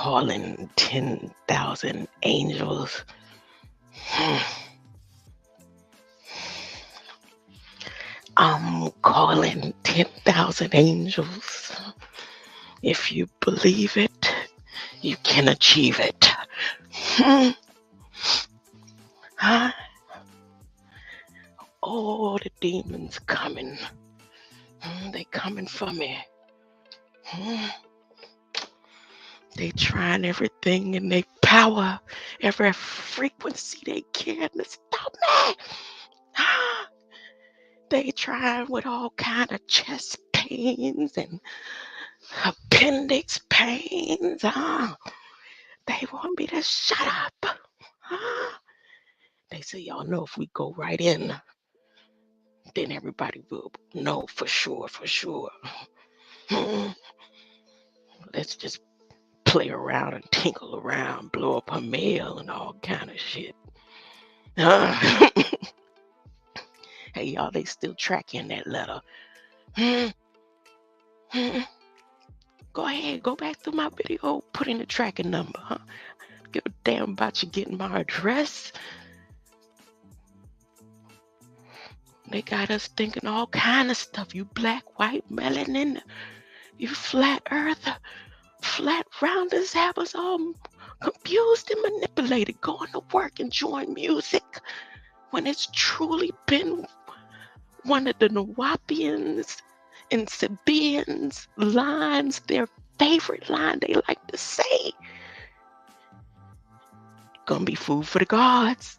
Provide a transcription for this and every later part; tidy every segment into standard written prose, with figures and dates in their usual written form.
calling 10,000 angels. I'm calling 10,000 angels. If you believe it, you can achieve it. Oh, the demons coming. They coming for me. They trying everything in their power, every frequency they can to stop me. They trying with all kind of chest pains and appendix pains. They want me to shut up. They say, y'all know if we go right in, then everybody will know for sure. Let's just play around and tinkle around, blow up her mail and all kind of shit. Hey, y'all, they still tracking that letter. Go ahead, go back through my video, put in the tracking number. Give a damn about you getting my address. They got us thinking all kind of stuff. You black, white, melanin, you flat earth, flat rounders have us all confused and manipulated, going to work, enjoying music, when it's truly been one of the Nawapians and Sabians lines, their favorite line they like to say. Gonna be food for the gods.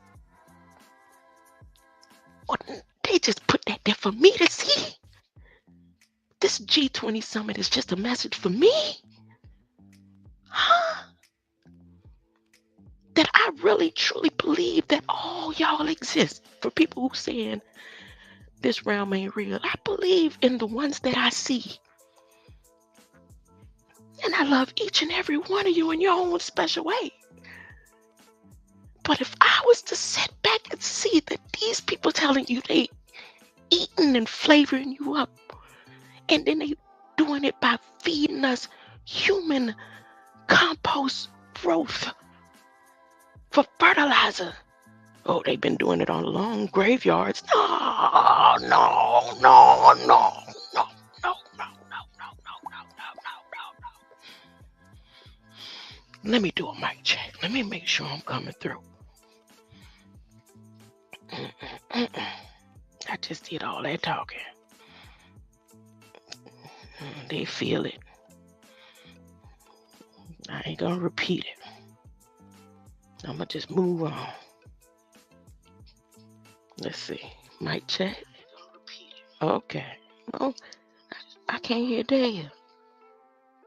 Well, they just put that there for me to see. This G20 summit is just a message for me. That I really truly believe that all y'all exist. For people who saying this realm ain't real, I believe in the ones that I see. And I love each and every one of you in your own special way. But if I was to sit back and see that these people telling you they eating and flavoring you up, and then they doing it by feeding us human compost growth for fertilizer. Oh, they've been doing it on long graveyards. No. Let me do a mic check. Let me make sure I'm coming through. I just did all that talking. They feel it. I ain't gonna repeat it. I'm gonna just move on. Let's see. Mic check. Okay. Oh, I can't hear Dave.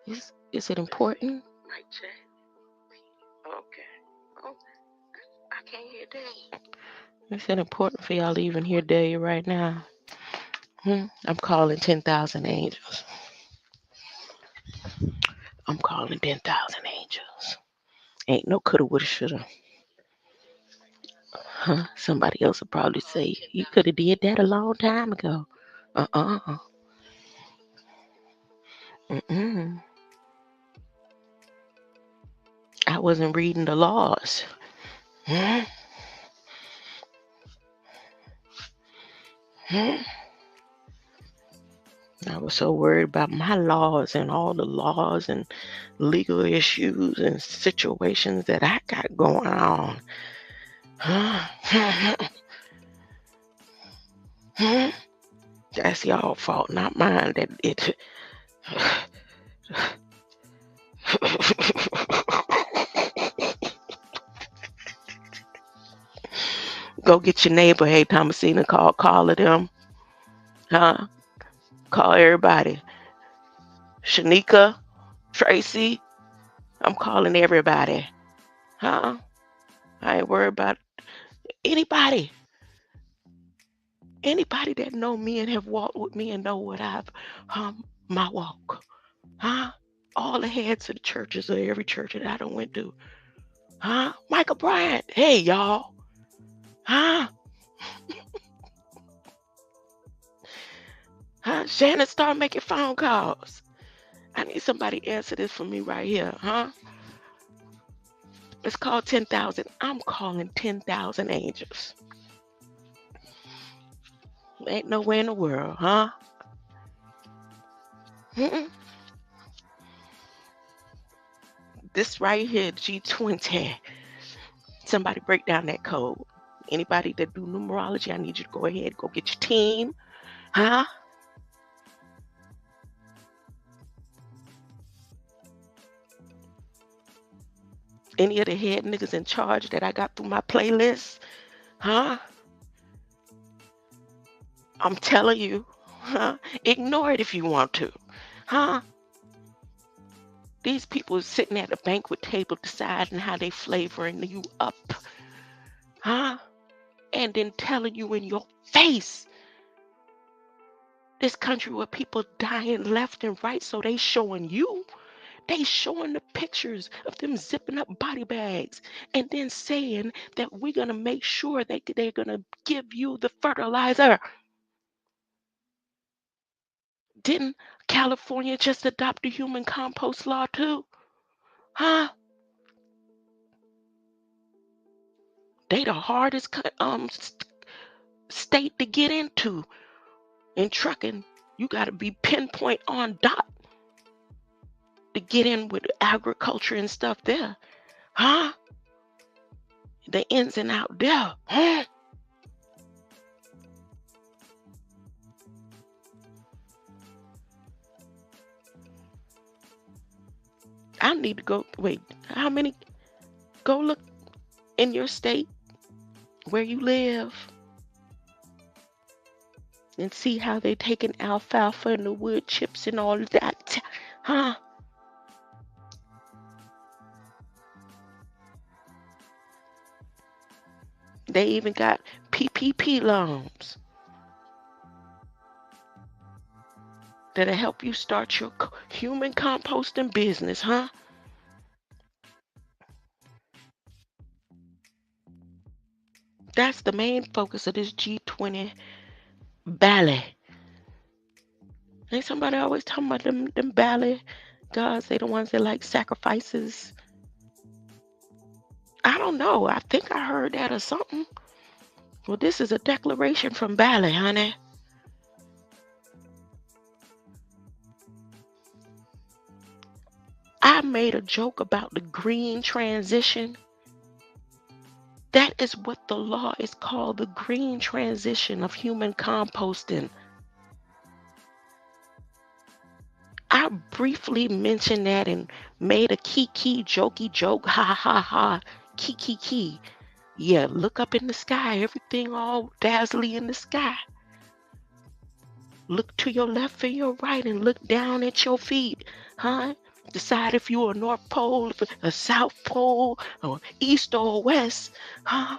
Is it important? Mic check. Okay. Oh, I can't hear Dave. Is it important for y'all to even hear Dave right now? I'm calling 10,000 angels. I'm calling 10,000 angels. Ain't no coulda, woulda, shoulda. Somebody else will probably say, you could have did that a long time ago. I wasn't reading the laws. I was so worried about my laws and all the laws and legal issues and situations that I got going on. That's y'all fault, not mine. That it. Go get your neighbor. Hey, Thomasina, call them. Call everybody. Shanika, Tracy, I'm calling everybody. I ain't worried about anybody. Anybody that know me and have walked with me and know what I've my walk. All the heads of the churches of every church that I done went to. Michael Bryant. Hey, y'all. Shannon, start making phone calls. I need somebody to answer this for me right here. It's called 10,000. I'm calling 10,000 angels. Ain't nowhere in the world, huh? Mm-mm. This right here, G20. Somebody break down that code. Anybody that do numerology, I need you to go ahead, go get your team, huh? Any of the head niggas in charge that I got through my playlist, huh? I'm telling you, huh? Ignore it if you want to, huh? These people sitting at a banquet table deciding how they flavoring you up, huh? And then telling you in your face, this country where people dying left and right, so they showing you. They showing the pictures of them zipping up body bags and then saying that we're going to make sure that they're going to give you the fertilizer. Didn't California just adopt the human compost law too? Huh? They the hardest state to get into in trucking. You got to be pinpoint on dot to get in with agriculture and stuff there. Huh? The ins and out there. Huh? I need to go. Wait, how many? Go look in your state where you live and see how they taking alfalfa and the wood chips and all of that. Huh? They even got PPP loans that'll help you start your human composting business, huh? That's the main focus of this G20 ballet. Ain't somebody always talking about them ballet gods? They the ones that like sacrifices. I don't know. I think I heard that or something. Well, this is a declaration from ballet, honey. I made a joke about the green transition. That is what the law is called, the green transition of human composting. I briefly mentioned that and made a kiki jokey joke, ha ha ha, kiki. Yeah, look up in the sky, everything all dazzly in the sky. Look to your left and your right and look down at your feet, huh? Decide if you're a North Pole, a South Pole, or East or West, huh?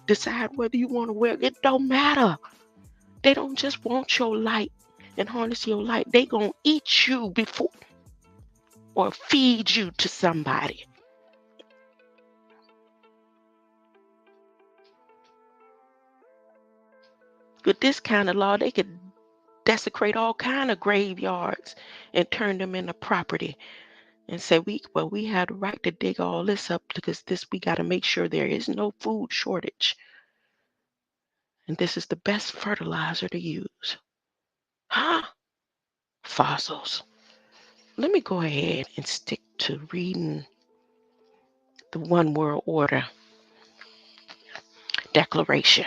Decide whether you want to wear it. Don't matter. They don't just want your light and harness your light. They gonna eat you before or feed you to somebody. With this kind of law, they could desecrate all kind of graveyards and turn them into property and say we have the right to dig all this up because we got to make sure there is no food shortage. And this is the best fertilizer to use. Huh? Fossils. Let me go ahead and stick to reading the One World Order Declaration.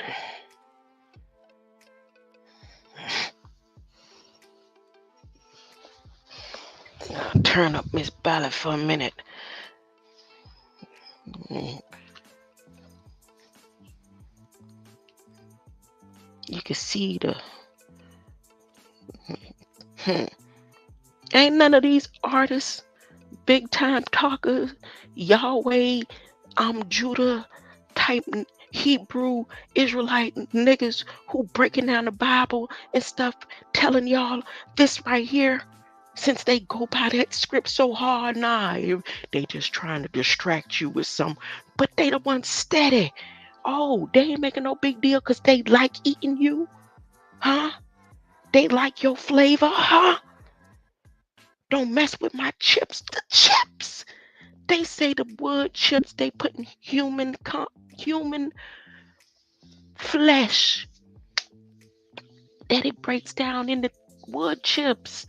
I'll turn up Miss Ballard for a minute. You can see the ain't none of these artists, big time talkers, Yahweh, Judah type Hebrew Israelite niggas who breaking down the Bible and stuff, telling y'all this right here. Since they go by that script so hard, nah, they just trying to distract you with some, but they the ones steady. Oh, they ain't making no big deal because they like eating you, huh? They like your flavor, huh? Don't mess with my chips. The chips. They say the wood chips they put in human flesh, that it breaks down into wood chips.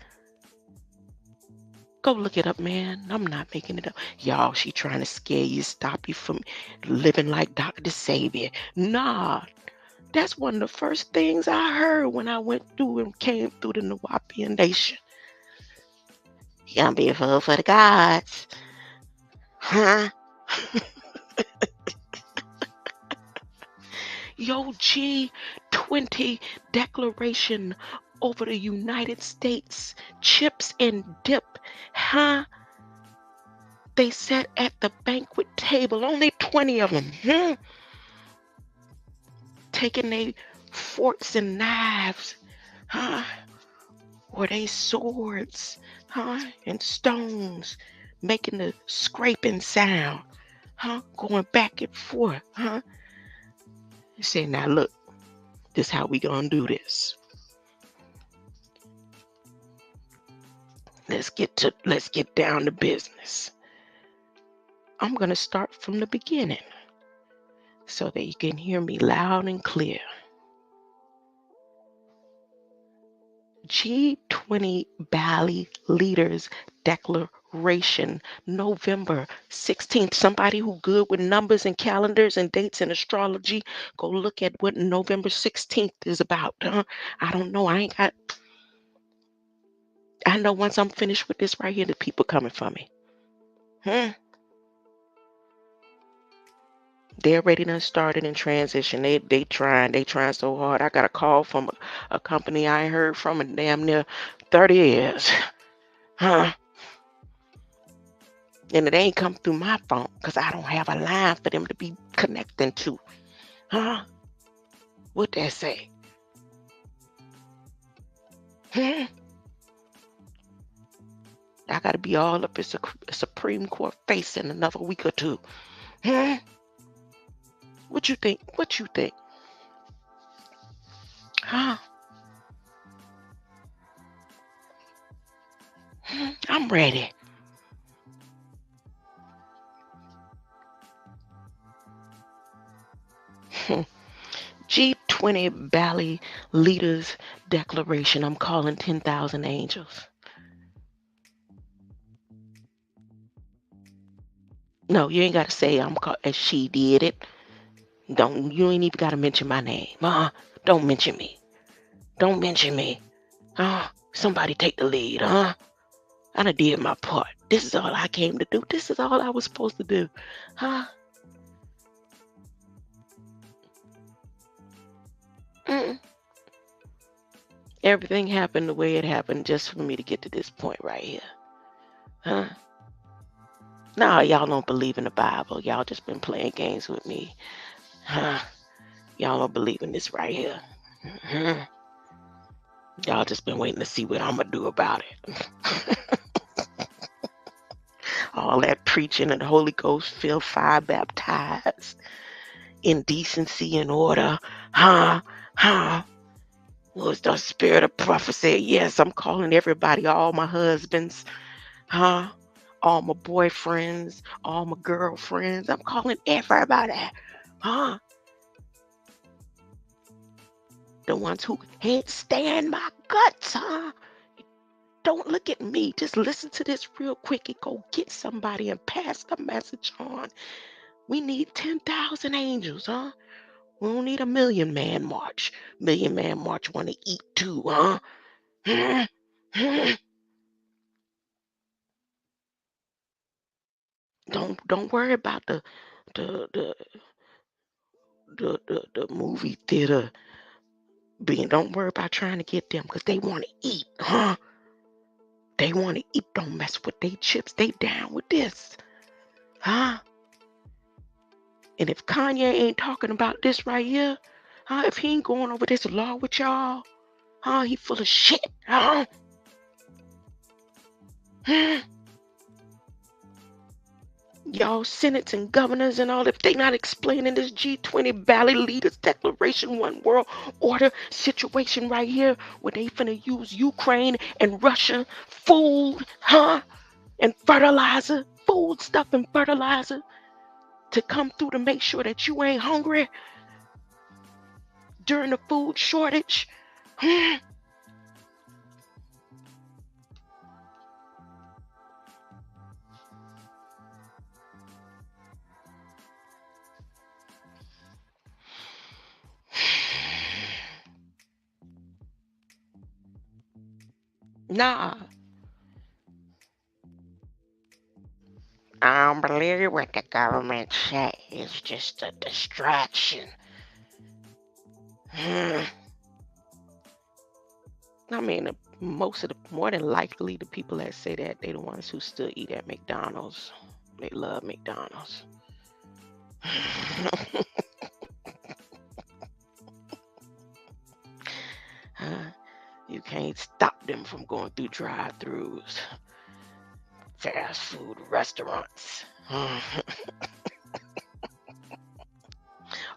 Go look it up, man. I'm not making it up. Y'all, she trying to scare you, stop you from living like Dr. Savior. Nah, that's one of the first things I heard when I went through and came through the Nawapian Nation. You gonna be a fool for the gods. Huh? Yo, G20 declaration over the United States. Chips and dip. Huh? They sat at the banquet table, only 20 of them. Taking their forks and knives, or they swords, and stones, making the scraping sound, going back and forth, They say, now look, this how we gonna do this. Let's get down to business. I'm gonna start from the beginning so that you can hear me loud and clear. G20 Bali Leaders Declaration, November 16th. Somebody who good with numbers and calendars and dates and astrology, go look at what November 16th is about. I don't know. I know once I'm finished with this right here, the people coming for me. They're ready to start it in transition. They trying so hard. I got a call from a company I ain't heard from in damn near 30 years. And it ain't come through my phone because I don't have a line for them to be connecting to. What that say? I gotta be all up at a Supreme Court face in another week or two. What you think? I'm ready. G20 Bali Leaders Declaration. I'm calling 10,000 angels. No, you ain't got to say I'm called as she did it. You ain't even got to mention my name. Don't mention me. Somebody take the lead, I done did my part. This is all I came to do. This is all I was supposed to do. Everything happened the way it happened just for me to get to this point right here. Nah, y'all don't believe in the Bible. Y'all just been playing games with me. Y'all don't believe in this right here. Y'all just been waiting to see what I'm gonna do about it. All that preaching and the Holy Ghost filled, fire baptized, indecency and order. Was the spirit of prophecy? Yes, I'm calling everybody, all my husbands, all my boyfriends, all my girlfriends. I'm calling everybody, the ones who can't stand my guts, Don't look at me. Just listen to this real quick and go get somebody and pass the message on. We need 10,000 angels, We don't need a million man march. Million man march want to eat too, Don't worry about the movie theater being. Don't worry about trying to get them because they want to eat, They want to eat. Don't mess with they chips. They down with this, And if Kanye ain't talking about this right here, if he ain't going over this law with y'all, he full of shit, Y'all senates and governors and all, if they not explaining this G20 Valley Leaders Declaration, one world order situation right here, where they finna use Ukraine and Russia food, and fertilizer food stuff and fertilizer to come through to make sure that you ain't hungry during the food shortage. Nah. I don't believe what the government say. It's just a distraction. I mean, more than likely, the people that say that, they the ones who still eat at McDonald's. They love McDonald's. You can't stop them from going through drive-thrus, fast food restaurants.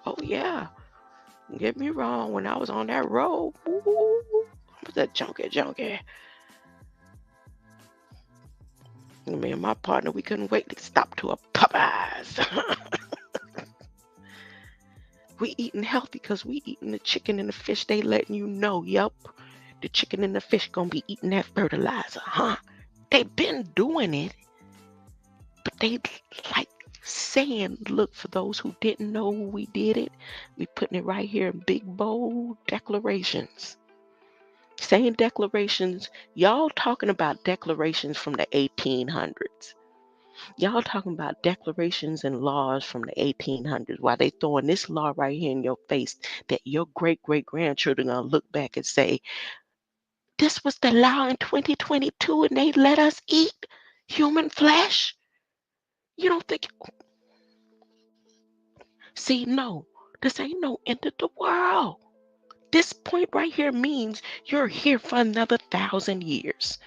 Oh yeah, get me wrong. When I was on that road, I was a junkie. Me and my partner, we couldn't wait to stop to a Popeyes. We eating healthy because we eating the chicken and the fish. They letting you know, yep, the chicken and the fish gonna be eating that fertilizer, huh? They been doing it, but they like saying, look, for those who didn't know we did it, we putting it right here in big bold declarations. Saying declarations, y'all talking about declarations from the 1800s. Y'all talking about declarations and laws from the 1800s while they throwing this law right here in your face that your great-great-grandchildren gonna look back and say, this was the law in 2022 and they let us eat human flesh? You don't think... See, no, this ain't no end of the world. This point right here means you're here for another 1,000 years.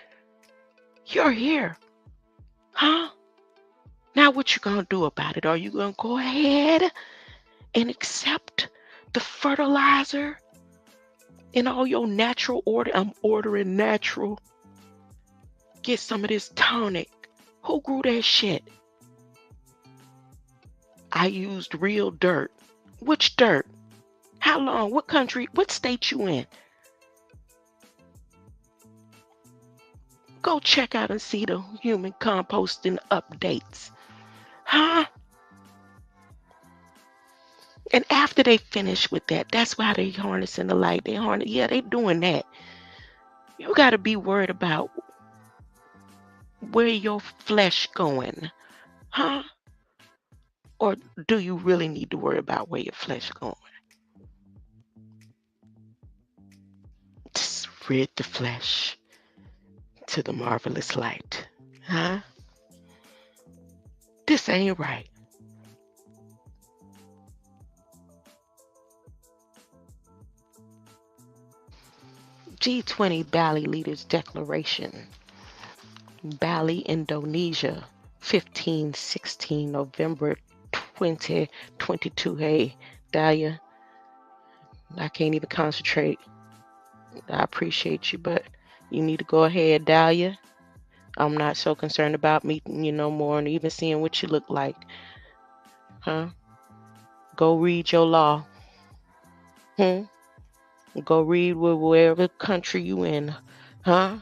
You're here. Huh? Now what you gonna do about it? Are you gonna go ahead and accept the fertilizer in all your natural order? I'm ordering natural. Get some of this tonic. Who grew that shit? I used real dirt. Which dirt? How long? What country? What state you in? Go check out and see the human composting updates. Huh? And after they finish with that, that's why they harnessing the light. Yeah, they doing that. You got to be worried about where your flesh going. Huh? Or do you really need to worry about where your flesh going? Just rid the flesh to the marvelous light. Huh? This ain't right. G20 Bali Leaders Declaration. Bali, Indonesia, 15-16 November 2022. Hey, Dahlia, I can't even concentrate. I appreciate you, but you need to go ahead, Dahlia. I'm not so concerned about meeting you no more and even seeing what you look like. Huh? Go read your law. Go read wherever country you in. Huh?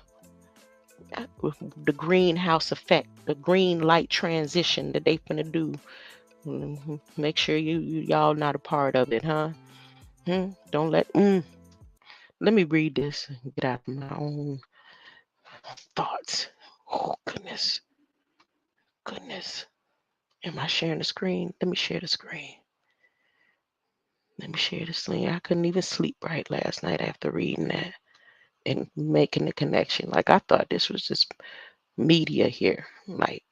The greenhouse effect, the green light transition that they finna do. Make sure y'all not a part of it, huh? Don't let... Let me read this and get out of my own thoughts. Oh, goodness. Am I sharing the screen? Let me share the screen. I couldn't even sleep right last night after reading that and making the connection. Like, I thought this was just media here. Like,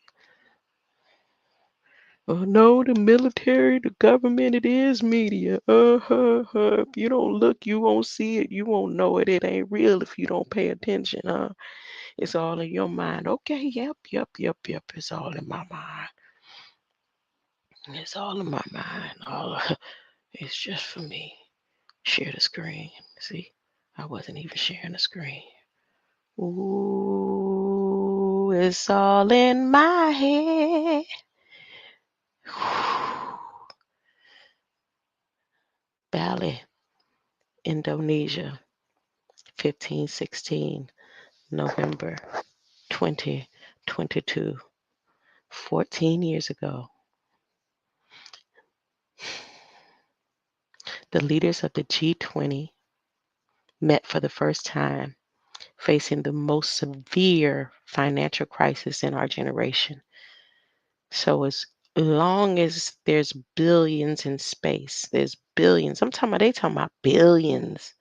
oh no, the military, the government, it is media. If you don't look, you won't see it. You won't know it. It ain't real if you don't pay attention, huh? It's all in your mind. Okay, yep. It's all in my mind. It's all in my mind. It's just for me. Share the screen. See, I wasn't even sharing the screen. Ooh, it's all in my head. Bali, Indonesia, 15-16 November 2022, 14 years ago. The leaders of the G20 met for the first time, facing the most severe financial crisis in our generation. So as long as there's billions in space, there's billions. They talking about billions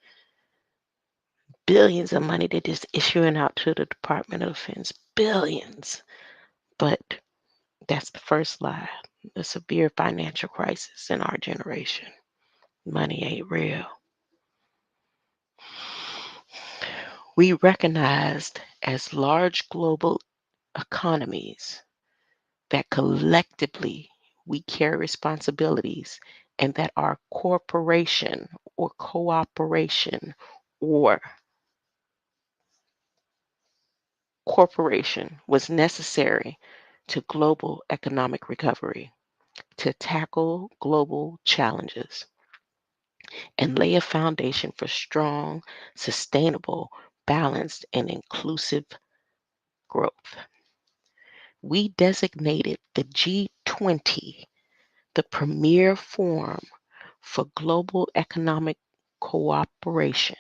of money they're just issuing out to the Department of Defense. Billions. But that's the first lie. The severe financial crisis in our generation. Money ain't real. We recognized as large global economies that collectively we carry responsibilities and that our corporation or cooperation or corporation was necessary to global economic recovery, to tackle global challenges, and lay a foundation for strong, sustainable, balanced, and inclusive growth. We designated the G20 the premier forum for global economic cooperation,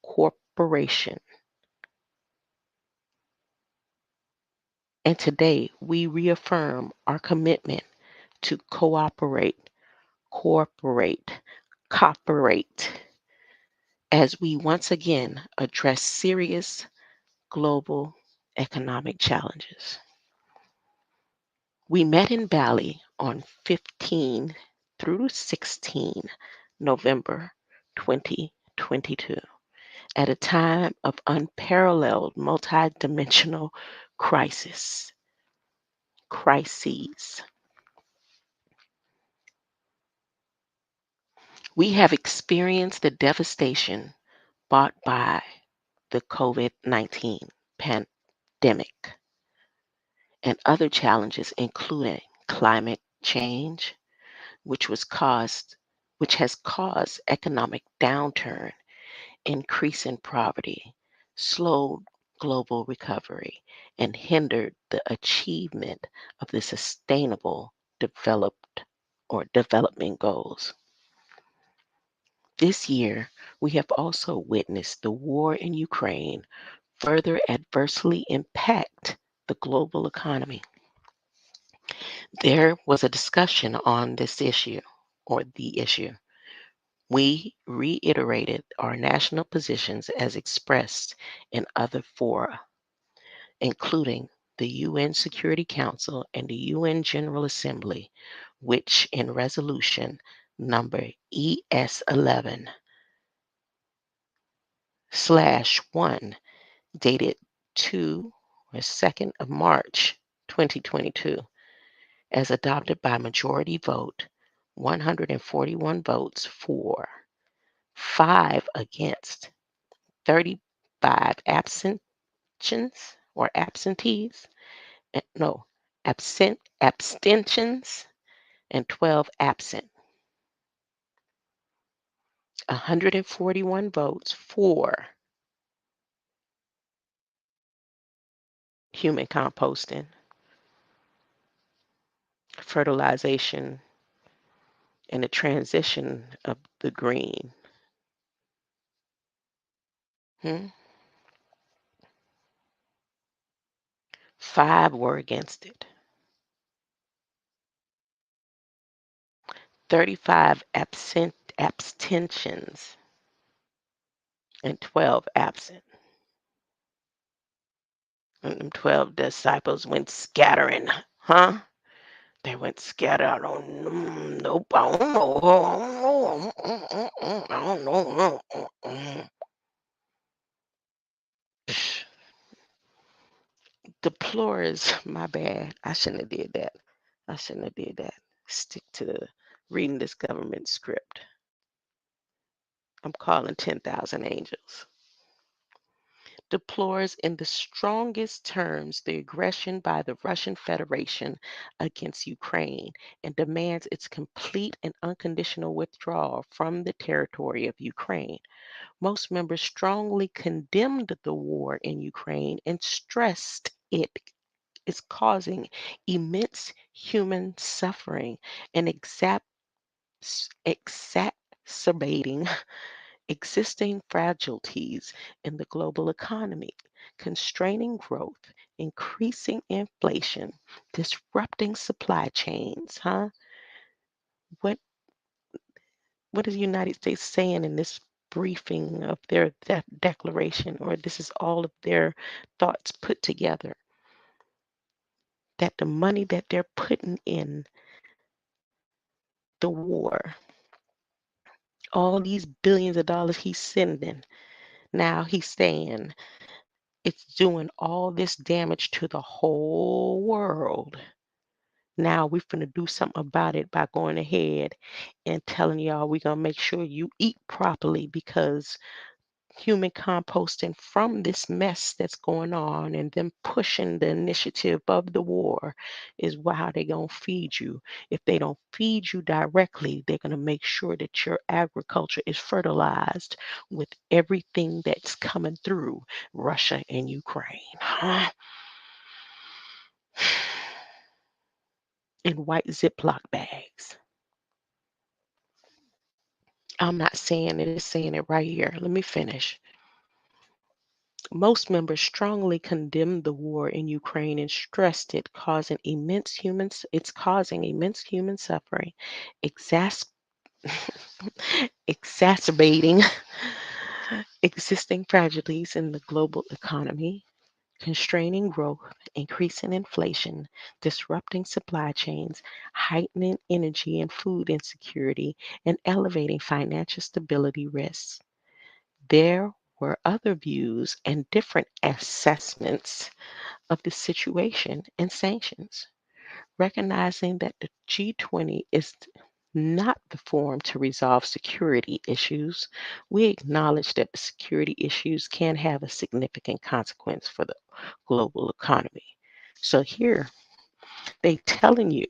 corporation. And today we reaffirm our commitment to cooperate, cooperate as we once again address serious global economic challenges. We met in Bali on 15 through 16 November 2022 at a time of unparalleled multidimensional crises. We have experienced the devastation brought by the COVID-19 pandemic and other challenges, including climate change, which has caused economic downturn, increase in poverty, slowed global recovery, and hindered the achievement of the sustainable development goals. This year, we have also witnessed the war in Ukraine further adversely impact the global economy. There was a discussion on this issue, or the issue. We reiterated our national positions as expressed in other fora, including the UN Security Council and the UN General Assembly, which in resolution number ES11/1 dated 2nd of March 2022, as adopted by majority vote, 141 votes for, 5 against, 35 abstentions, and 12 absent. 141 votes for human composting, fertilization, and the transition of the green. 5 were against it. 35 abstentions and 12 absent. And them 12 disciples went scattering, huh? They went scattered. I don't know. Nope. I don't know. I don't know. Deplores. My bad. I shouldn't have did that. Stick to reading this government script. I'm calling 10,000 angels. deplores in the strongest terms the aggression by the Russian Federation against Ukraine and demands its complete and unconditional withdrawal from the territory of Ukraine. Most members strongly condemned the war in Ukraine and stressed it is causing immense human suffering and exacerbating existing fragilities in the global economy, constraining growth, increasing inflation, disrupting supply chains. What what is the United States saying in this briefing of their declaration, or this is all of their thoughts put together? That the money that they're putting in the war, all these billions of dollars he's sending, now he's saying it's doing all this damage to the whole world. Now we're going to do something about it by going ahead and telling y'all we're going to make sure you eat properly, because human composting from this mess that's going on and them pushing the initiative of the war is how they're going to feed you. If they don't feed you directly, they're going to make sure that your agriculture is fertilized with everything that's coming through Russia and Ukraine. In white Ziploc bags. I'm not saying it, it's saying it right here. Let me finish. Most members strongly condemned the war in Ukraine and stressed it's causing immense human suffering, exas- exacerbating existing fragilities in the global economy, constraining growth, increasing inflation, disrupting supply chains, heightening energy and food insecurity, and elevating financial stability risks. There were other views and different assessments of the situation and sanctions, recognizing that the G20 is not the forum to resolve security issues. We acknowledge that the security issues can have a significant consequence for the global economy. So here they telling you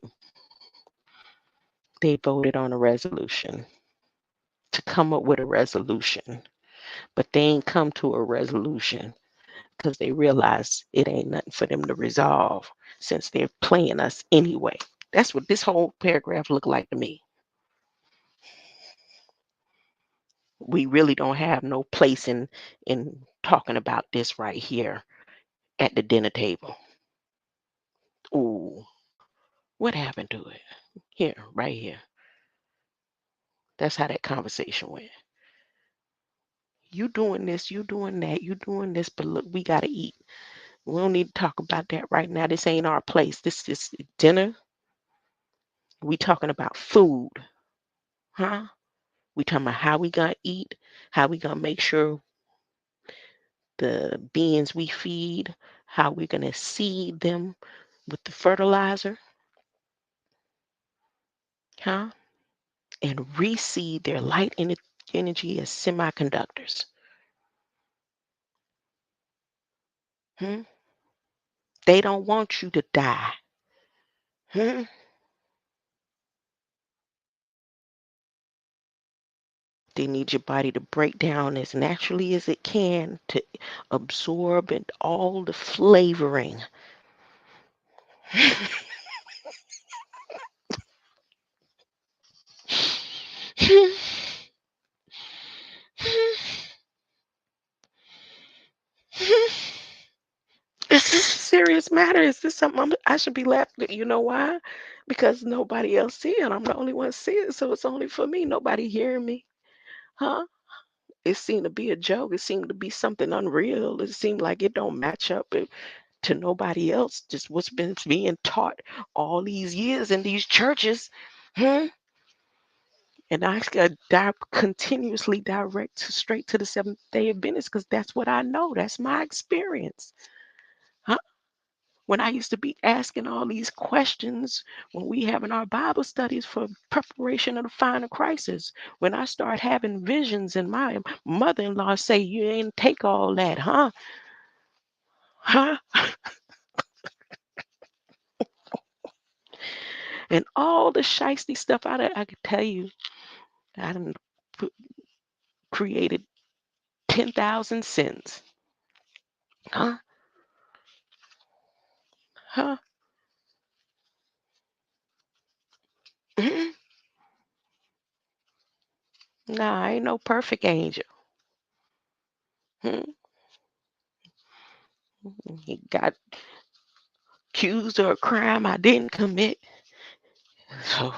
they voted on a resolution to come up with a resolution, but they ain't come to a resolution because they realize it ain't nothing for them to resolve since they're playing us anyway. That's what this whole paragraph looked like to me. We really don't have no place in talking about this right here at the dinner table. Ooh, what happened to it? Here, right here. That's how that conversation went. You doing this, you doing that, you doing this, but look, we gotta eat. We don't need to talk about that right now. This ain't our place. This is dinner. We talking about food, huh? We talking about how we gonna eat, how we gonna make sure the beings we feed, how we're gonna seed them with the fertilizer, huh? And reseed their light energy as semiconductors. Hmm? They don't want you to die. Hmm? They need your body to break down as naturally as it can to absorb and all the flavoring. Is this a serious matter? Is this something I should be laughing at? You know why? Because nobody else see it. I'm the only one see it, so it's only for me. Nobody hearing me, huh? It seemed to be a joke. It seemed to be something unreal. It seemed like it don't match up to nobody else. Just what's been being taught all these years in these churches, hmm? And I got continuously direct straight to the Seventh Day Adventist because that's what I know. That's my experience. Huh? When I used to be asking all these questions when we having our Bible studies for preparation of the final crisis, when I start having visions and my mother-in-law say, you ain't take all that, huh? Huh? And all the shiesty stuff I could tell you. I done created 10,000 sins. Huh? Huh? Mm-mm. Nah, I ain't no perfect angel. Hmm? He got accused of a crime I didn't commit. So,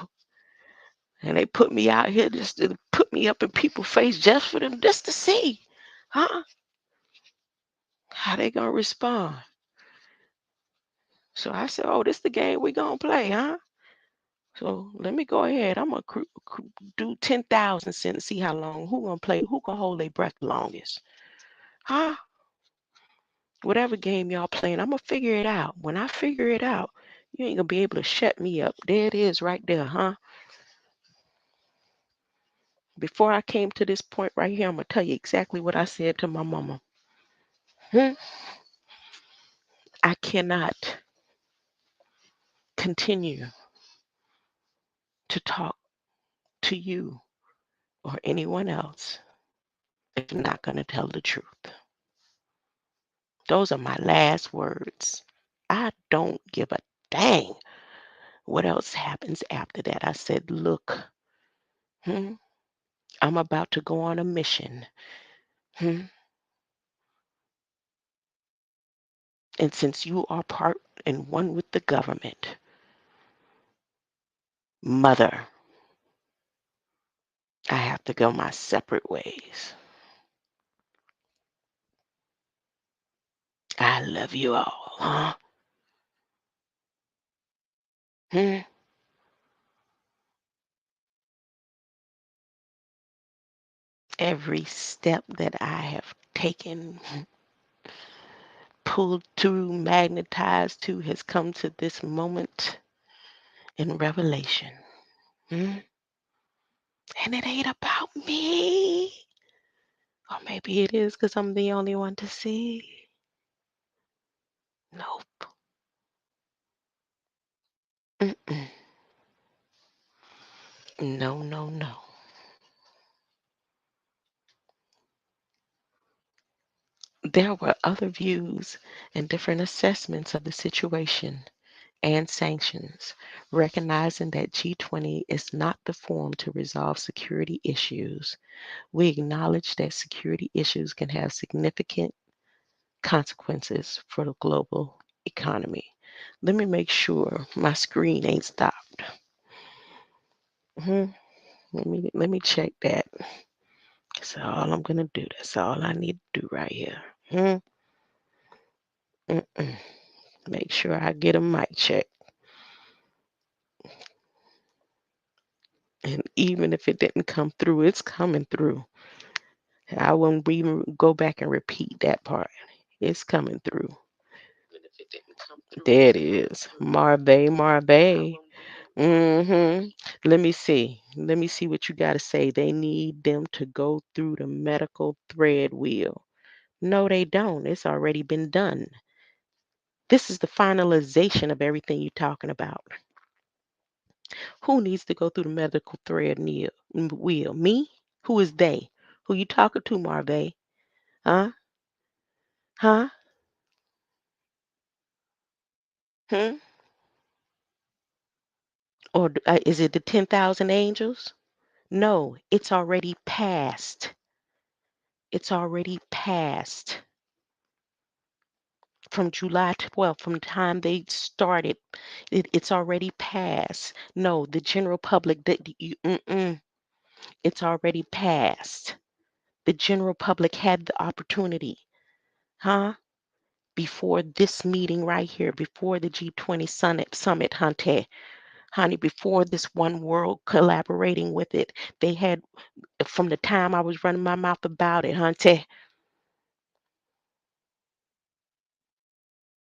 and they put me out here just to put me up in people's face just for them just to see. Huh? How they gonna respond? So I said, oh, this the game we gonna play, huh? So let me go ahead. I'm gonna do 10,000 cents and see how long. Who gonna play? Who gonna hold their breath the longest? Huh? Whatever game y'all playing, I'm gonna figure it out. When I figure it out, you ain't gonna be able to shut me up. There it is, right there, huh? Before I came to this point right here, I'm gonna tell you exactly what I said to my mama. I cannot continue to talk to you or anyone else if I'm not gonna tell the truth. Those are my last words. I don't give a dang what else happens after that. I said, look, I'm about to go on a mission. And since you are part and one with the government, mother, I have to go my separate ways. I love you all, huh? Every step that I have taken, pulled to, magnetized to, has come to this moment in revelation. And it ain't about me. Or maybe it is because I'm the only one to see. Nope. Mm-mm. No, no, no. There were other views and different assessments of the situation and sanctions, recognizing that G20 is not the forum to resolve security issues. We acknowledge that security issues can have significant consequences for the global economy. Let me make sure my screen ain't stopped. Let me check that. That's all I'm gonna do. That's all I need to do right here. Make sure I get a mic check. And even if it didn't come through, it's coming through. I won't even go back and repeat that part. It's coming through. There it is. Marbe. Let me see. Let me see what you got to say. They need them to go through the medical thread wheel. No, they don't. It's already been done. This is the finalization of everything you're talking about. Who needs to go through the medical thread wheel? Me? Who is they? Who you talking to, Marve? Huh? Huh? Hmm? Or is it the 10,000 angels? No, it's already passed. It's already passed. From July 12th, from the time they started, it's already passed. No, the general public, it's already passed. The general public had the opportunity, huh? Before this meeting right here, before the G20 summit, honey, before this one world collaborating with it, they had, from the time I was running my mouth about it, honey,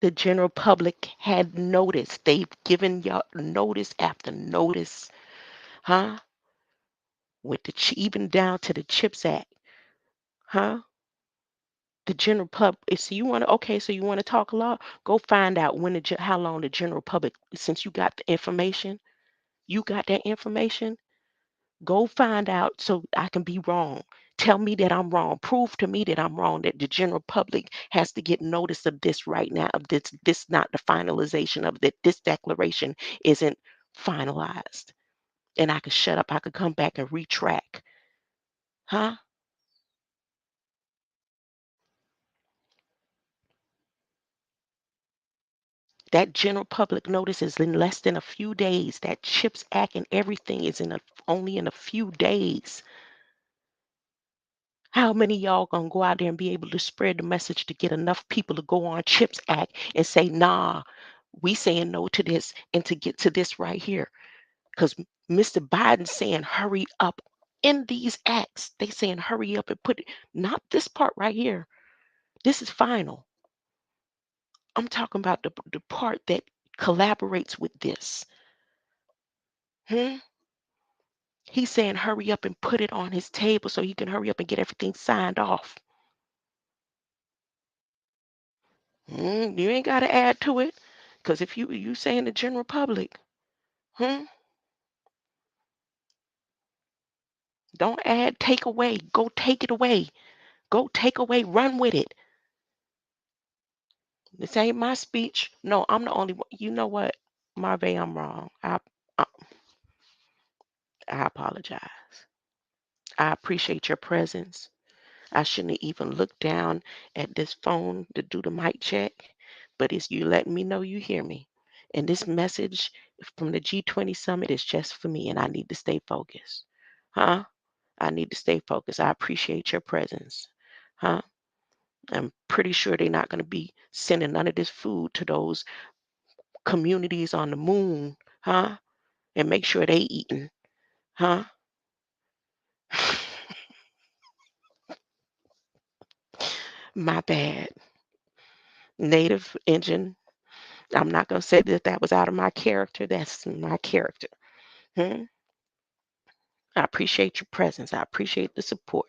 the general public had notice. They've given y'all notice after notice, huh? With the even down to the CHIPS Act, huh? The general public. So you want to, okay, so you want to talk a lot? Go find out how long the general public, since you got the information, you got that information. Go find out so I can be wrong. Tell me that I'm wrong. Prove to me that I'm wrong, that the general public has to get notice of this right now, of this not the finalization of that, this declaration isn't finalized. And I could shut up. I could come back and retract. Huh? That general public notice is in less than a few days. That CHIPS Act and everything is only in a few days. How many of y'all gonna go out there and be able to spread the message to get enough people to go on CHIPS Act and say, nah, we saying no to this, and to get to this right here? Because Mr. Biden's saying hurry up in these acts. They saying hurry up and put it, not this part right here. This is final. I'm talking about the part that collaborates with this. He's saying hurry up and put it on his table so he can hurry up and get everything signed off. You ain't got to add to it, because if you saying the general public, don't add, take away. Go take it away. Go take away. Run with it. This ain't my speech. No, I'm the only one. You know what, Marve, I'm wrong. I apologize. I appreciate your presence. I shouldn't have even looked down at this phone to do the mic check, but it's you letting me know you hear me. And this message from the G20 summit is just for me, and I need to stay focused. Huh? I need to stay focused. I appreciate your presence. Huh? I'm pretty sure they're not going to be sending none of this food to those communities on the moon. Huh? And make sure they eating. Huh? My bad. Native Indian. I'm not going to say that that was out of my character. That's my character. Hmm? I appreciate your presence. I appreciate the support.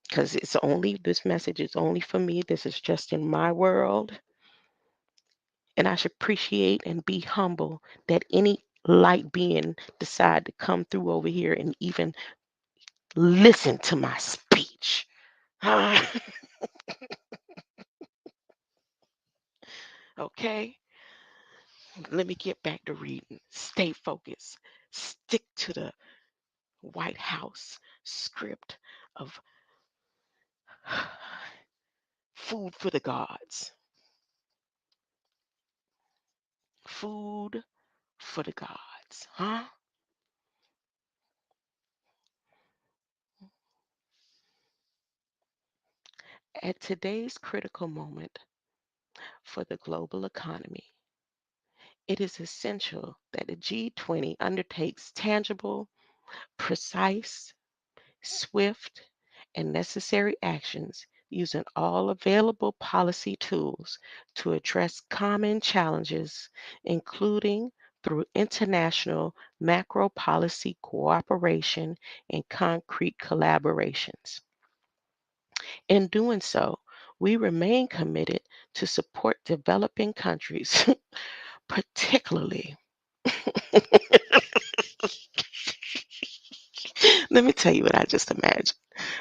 Because it's only, this message is only for me. This is just in my world. And I should appreciate and be humble that any light being decide to come through over here and even listen to my speech. Okay? Let me get back to reading. Stay focused. Stick to the White House script of food for the gods. Food for the gods. Huh? At today's critical moment for the global economy, it is essential that the G20 undertakes tangible, precise, swift, and necessary actions using all available policy tools to address common challenges, including through international macro policy cooperation and concrete collaborations. In doing so, we remain committed to support developing countries, particularly. Let me tell you what I just imagined.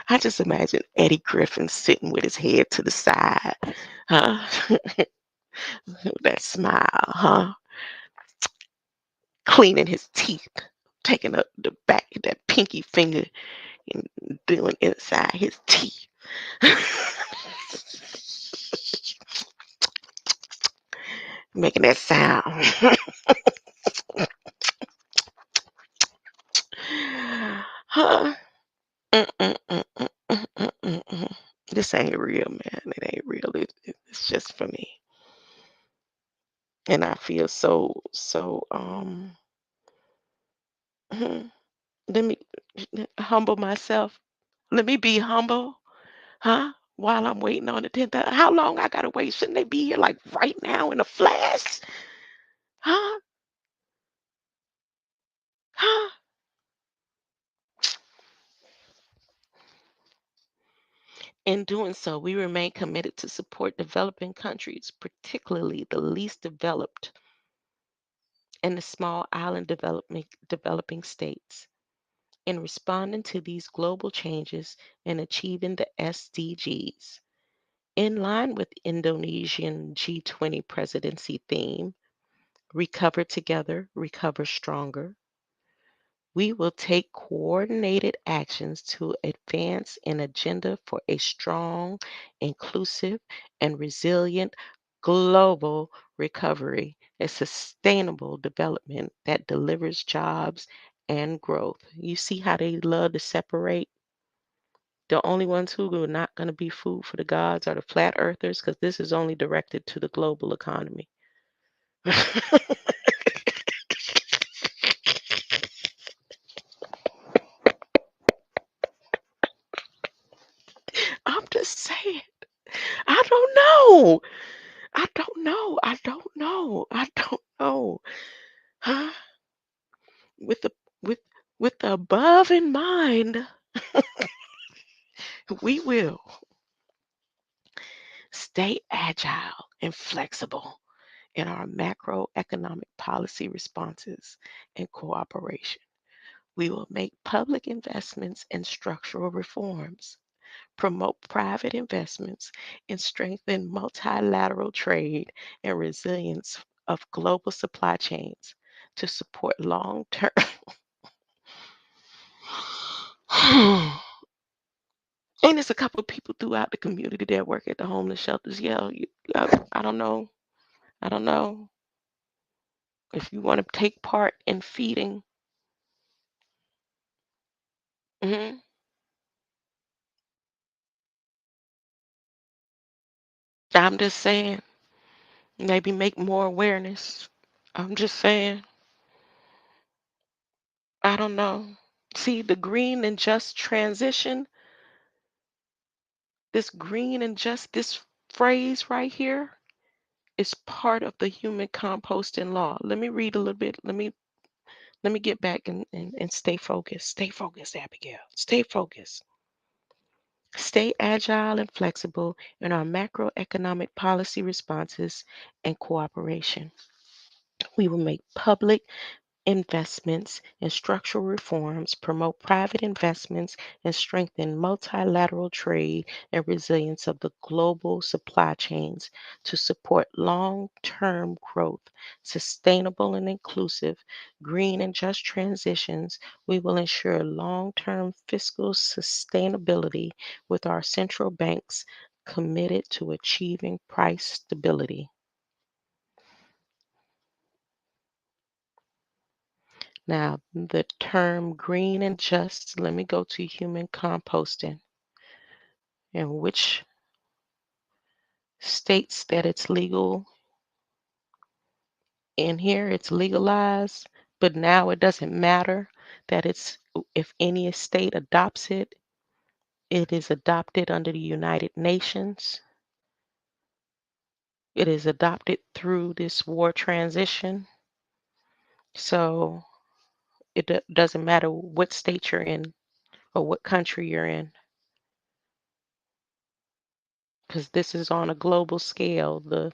I just imagine Eddie Griffin sitting with his head to the side, huh? That smile, huh? Cleaning his teeth, taking up the back of that pinky finger and doing inside his teeth. Making that sound. Huh? This ain't real, man. It ain't real. It's just for me. And I feel so let me humble myself. Let me be humble, huh? While I'm waiting on the 10,000. How long I gotta wait? Shouldn't they be here like right now in a flash? Huh? Huh? In doing so, we remain committed to support developing countries, particularly the least developed and the small island developing states, in responding to these global changes and achieving the SDGs. In line with Indonesian G20 presidency theme, Recover Together, Recover Stronger, we will take coordinated actions to advance an agenda for a strong, inclusive, and resilient global recovery, a sustainable development that delivers jobs and growth. You see how they love to separate? The only ones who are not going to be food for the gods are the flat earthers, because this is only directed to the global economy. I'm just saying. I don't know. I don't know. I don't know. I don't know. Huh? With the with with the above in mind, we will stay agile and flexible in our macroeconomic policy responses and cooperation. We will make public investments in structural reforms, promote private investments, and strengthen multilateral trade and resilience of global supply chains to support long term. And there's a couple of people throughout the community that work at the homeless shelters. Yeah, I don't know. I don't know if you want to take part in feeding. hmm I'm just saying, maybe make more awareness. I'm just saying, I don't know. See, the green and just transition, this green and just, this phrase right here is part of the human composting law. Let me read a little bit. Let me get back and stay focused. Stay focused, Abigail. Stay focused. Stay agile and flexible in our macroeconomic policy responses and cooperation. We will make public investments in structural reforms, promote private investments, and strengthen multilateral trade and resilience of the global supply chains to support long term growth, sustainable and inclusive, green and just transitions. We will ensure long term fiscal sustainability with our central banks committed to achieving price stability. Now, the term green and just, let me go to human composting, in which states that it's legal. In here, it's legalized, but now it doesn't matter that it's, if any state adopts it, it is adopted under the United Nations. It is adopted through this war transition. So it doesn't matter what state you're in or what country you're in, because this is on a global scale. The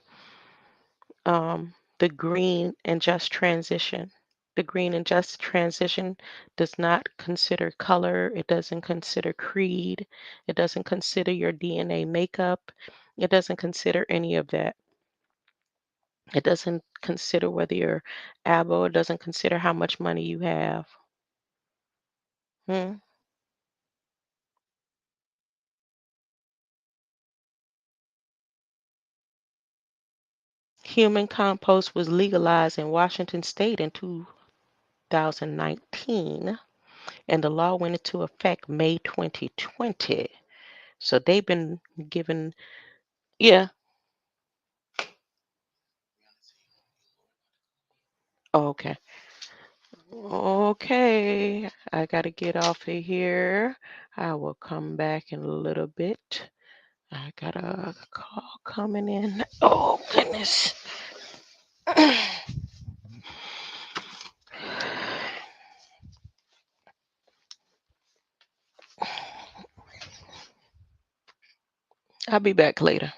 green and just transition. The green and just transition does not consider color. It doesn't consider creed. It doesn't consider your DNA makeup. It doesn't consider any of that. It doesn't consider whether you're able. It doesn't consider how much money you have. Hmm? Human compost was legalized in Washington State in 2019, and the law went into effect May 2020. So they've been given, yeah, okay. Okay, I gotta get off of here. I will come back in a little bit. I got a call coming in. Oh, goodness. I'll be back later.